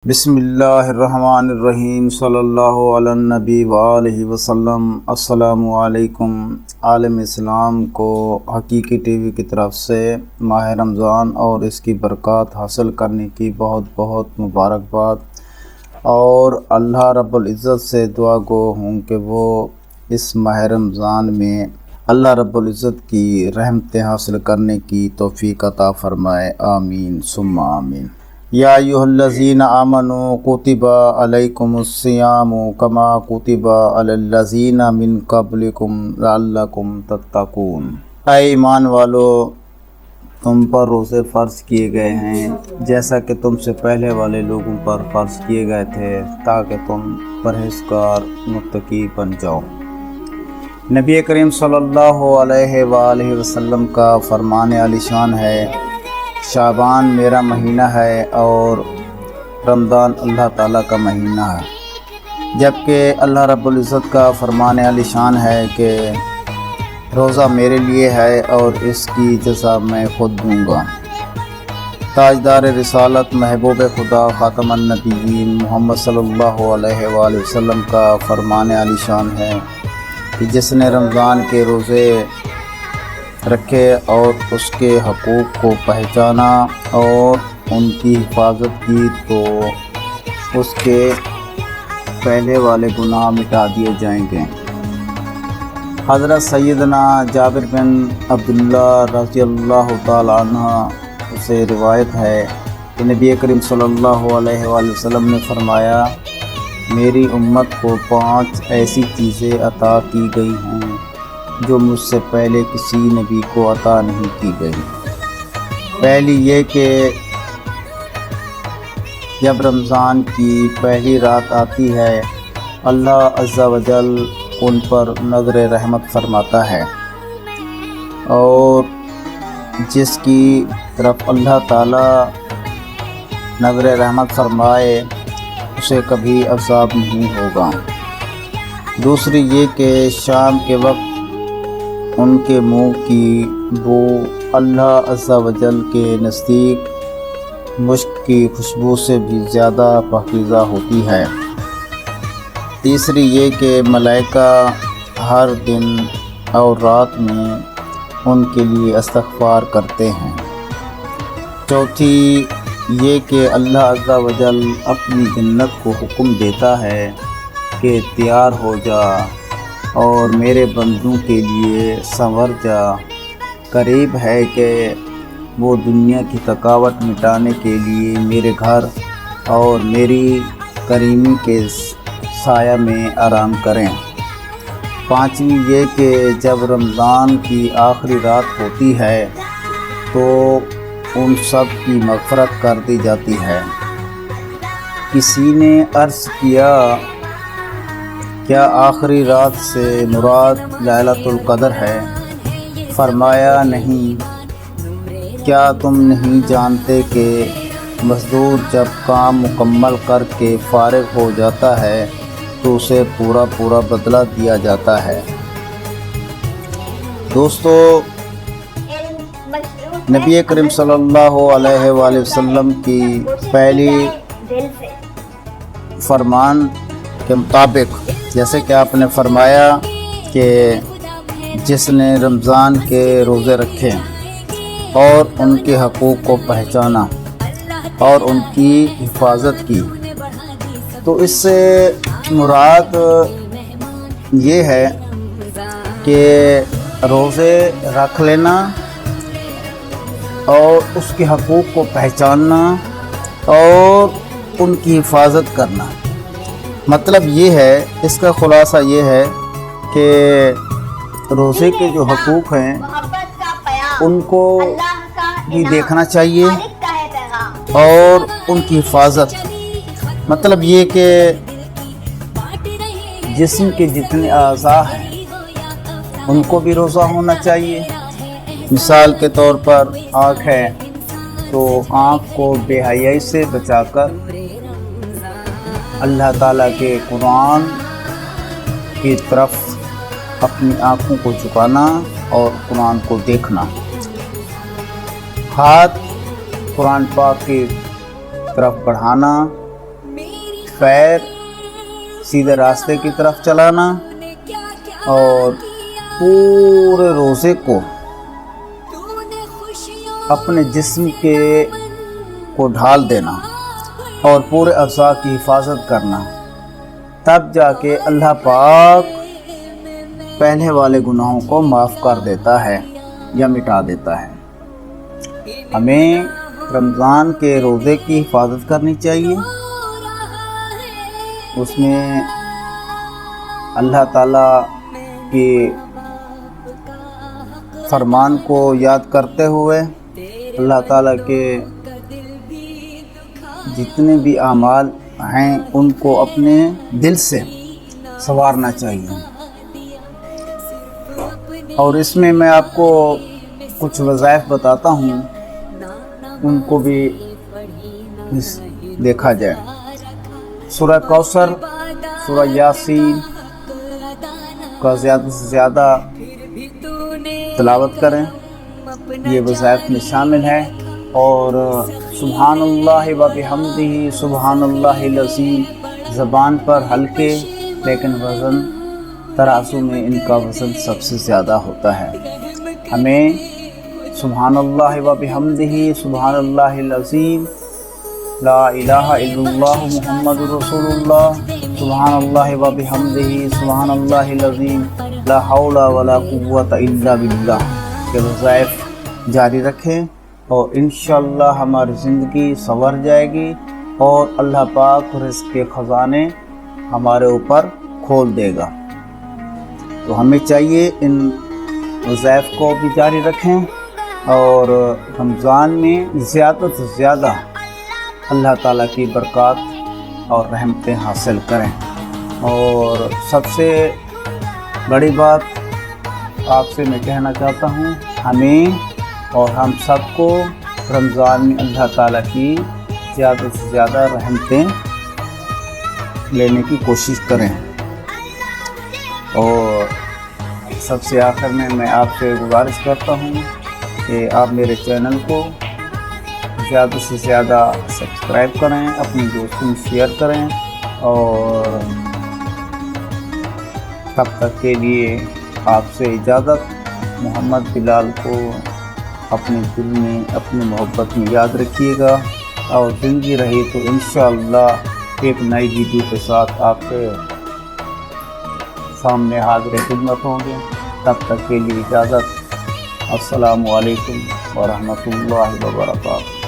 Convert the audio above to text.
بسم اللہ الرحمن الرحیم صلی اللہ علی النبی وآلہ وسلم۔ السلام علیکم۔ عالم اسلام کو حقیقی ٹی وی کی طرف سے ماہ رمضان اور اس کی برکات حاصل کرنے کی بہت بہت مبارکباد، اور اللہ رب العزت سے دعا گو ہوں کہ وہ اس ماہ رمضان میں اللہ رب العزت کی رحمتیں حاصل کرنے کی توفیق عطا فرمائے، آمین ثم آمین۔ یا ایھا الذین آمنوا کتب علیکم الصیام کما کتب علی الذین من قبلکم لعلکم تتقون۔ اے ایمان والو، تم پر روزے فرض کیے گئے ہیں جیسا کہ تم سے پہلے والے لوگوں پر فرض کیے گئے تھے، تاکہ تم پرہیزگار متقی بن جاؤ۔ نبی کریم صلی اللہ علیہ وآلہ وسلم کا فرمان عالی شان ہے، شعبان میرا مہینہ ہے اور رمضان اللہ تعالیٰ کا مہینہ ہے، جبکہ اللہ رب العزت کا فرمان عالی شان ہے کہ روزہ میرے لیے ہے اور اس کی جزا میں خود دوں گا۔ تاجدار رسالت محبوب خدا خاتم النبیین محمد صلی اللہ علیہ وآلہ وسلم کا فرمان عالی شان ہے کہ جس نے رمضان کے روزے رکھے اور اس کے حقوق کو پہچانا اور ان کی حفاظت کی تو اس کے پہلے والے گناہ مٹا دیے جائیں گے۔ حضرت سیدنا جابر بن عبداللہ رضی اللہ تعالی عنہ سے روایت ہے کہ نبی کریم صلی اللہ علیہ وآلہ وسلم نے فرمایا، میری امت کو 5 ایسی چیزیں عطا کی گئی ہیں جو مجھ سے پہلے کسی نبی کو عطا نہیں کی گئی۔ پہلی یہ کہ جب رمضان کی پہلی رات آتی ہے، اللہ عز و جل ان پر نظر رحمت فرماتا ہے، اور جس کی طرف اللہ تعالی نظر رحمت فرمائے اسے کبھی عذاب نہیں ہوگا۔ دوسری یہ کہ شام کے وقت ان کے منہ کی بو اللہ عز و جل کے نزدیک مشک کی خوشبو سے بھی زیادہ پاکیزہ ہوتی ہے۔ تیسری یہ کہ ملائکہ ہر دن اور رات میں ان کے لیے استغفار کرتے ہیں۔ چوتھی یہ کہ اللہ عز و جل اپنی جنت کو حکم دیتا ہے کہ تیار ہو جا اور میرے بندوں کے لیے سنور جا، قریب ہے کہ وہ دنیا کی تھکاوٹ مٹانے کے لیے میرے گھر اور میری کریمی کے سایہ میں آرام کریں۔ پانچویں یہ کہ جب رمضان کی آخری رات ہوتی ہے تو ان سب کی مغفرت کر دی جاتی ہے۔ کسی نے عرض کیا، کیا آخری رات سے مراد لیلۃ القدر ہے؟ فرمایا، نہیں۔ کیا تم نہیں جانتے کہ مزدور جب کام مکمل کر کے فارغ ہو جاتا ہے تو اسے پورا بدلہ دیا جاتا ہے۔ دوستو، نبی کریم صلی اللہ علیہ وآلہ وسلم کی پہلی فرمان کے مطابق جیسے کہ آپ نے فرمایا کہ جس نے رمضان کے روزے رکھے اور ان کے حقوق کو پہچانا اور ان کی حفاظت کی، تو اس سے مراد یہ ہے کہ روزے رکھ لینا اور اس کے حقوق کو پہچاننا اور ان کی حفاظت کرنا۔ مطلب یہ ہے، اس کا خلاصہ یہ ہے کہ روزے کے جو حقوق ہیں ان کو بھی دیکھنا چاہیے اور ان کی حفاظت، مطلب یہ کہ جسم کے جتنے اعضاء ہیں ان کو بھی روزہ ہونا چاہیے۔ مثال کے طور پر آنکھ ہے تو آنکھ کو بے حیائی سے بچا کر اللہ تعالیٰ کے قرآن کی طرف اپنی آنکھوں کو جھکانا اور قرآن کو دیکھنا۔ ہاتھ قرآن پاک کی طرف بڑھانا پیر سیدھے راستے کی طرف چلانا اور پورے روزے کو اپنے جسم کو ڈھال دینا اور پورے اعضاء کی حفاظت کرنا، تب جا کے اللہ پاک پہلے والے گناہوں کو معاف کر دیتا ہے یا مٹا دیتا ہے۔ ہمیں رمضان کے روزے کی حفاظت کرنی چاہیے، اس میں اللہ تعالیٰ کے فرمان کو یاد کرتے ہوئے اللہ تعالیٰ کے جتنے بھی اعمال ہیں ان کو اپنے دل سے سنوارنا چاہیے۔ اور اس میں میں آپ کو کچھ وظائف بتاتا ہوں، ان کو بھی دیکھا جائے۔ سورہ کوثر، سورہ یاسین کا زیادہ سے زیادہ تلاوت کریں، یہ وظائف میں شامل ہے۔ اور سبحان اللہ و بحمدہ سبحان اللہ العظیم زبان پر ہلکے لیکن وزن ترازو میں ان کا وزن سب سے زیادہ ہوتا ہے۔ ہمیں سبحان اللہ و بحمدہ سبحان اللہ العظیم، لا الہ الا اللہ محمد رسول اللہ، سبحان اللہ و بحمدہ سبحان اللہ العظیم، لا حول ولا قوت الا باللہ کے وظائف جاری رکھیں، اور انشاءاللہ ہماری زندگی سنور جائے گی اور اللہ پاک رزق کے خزانے ہمارے اوپر کھول دے گا۔ تو ہمیں چاہیے ان وظائف کو بھی جاری رکھیں اور رمضان میں زیادہ سے زیادہ اللہ تعالیٰ کی برکات اور رحمتیں حاصل کریں۔ اور سب سے بڑی بات آپ سے میں کہنا چاہتا ہوں، ہمیں اور ہم سب کو رمضان میں اللہ تعالیٰ کی زیادہ سے زیادہ رحمتیں لینے کی کوشش کریں۔ اور سب سے آخر میں آپ سے گزارش کرتا ہوں کہ آپ میرے چینل کو زیادہ سے زیادہ سبسکرائب کریں، اپنے دوستوں میں شیئر کریں، اور تب تک کے لیے آپ سے اجازت۔ محمد بلال کو اپنے دل میں اپنی محبت میں یاد رکھیے گا، اور زندگی رہی تو انشاءاللہ ایک نئی ویڈیو کے ساتھ آپ کے سامنے حاضر خدمت ہوں گے۔ تب تک کے لیے اجازت۔ السلام علیکم ورحمۃ اللہ وبرکاتہ۔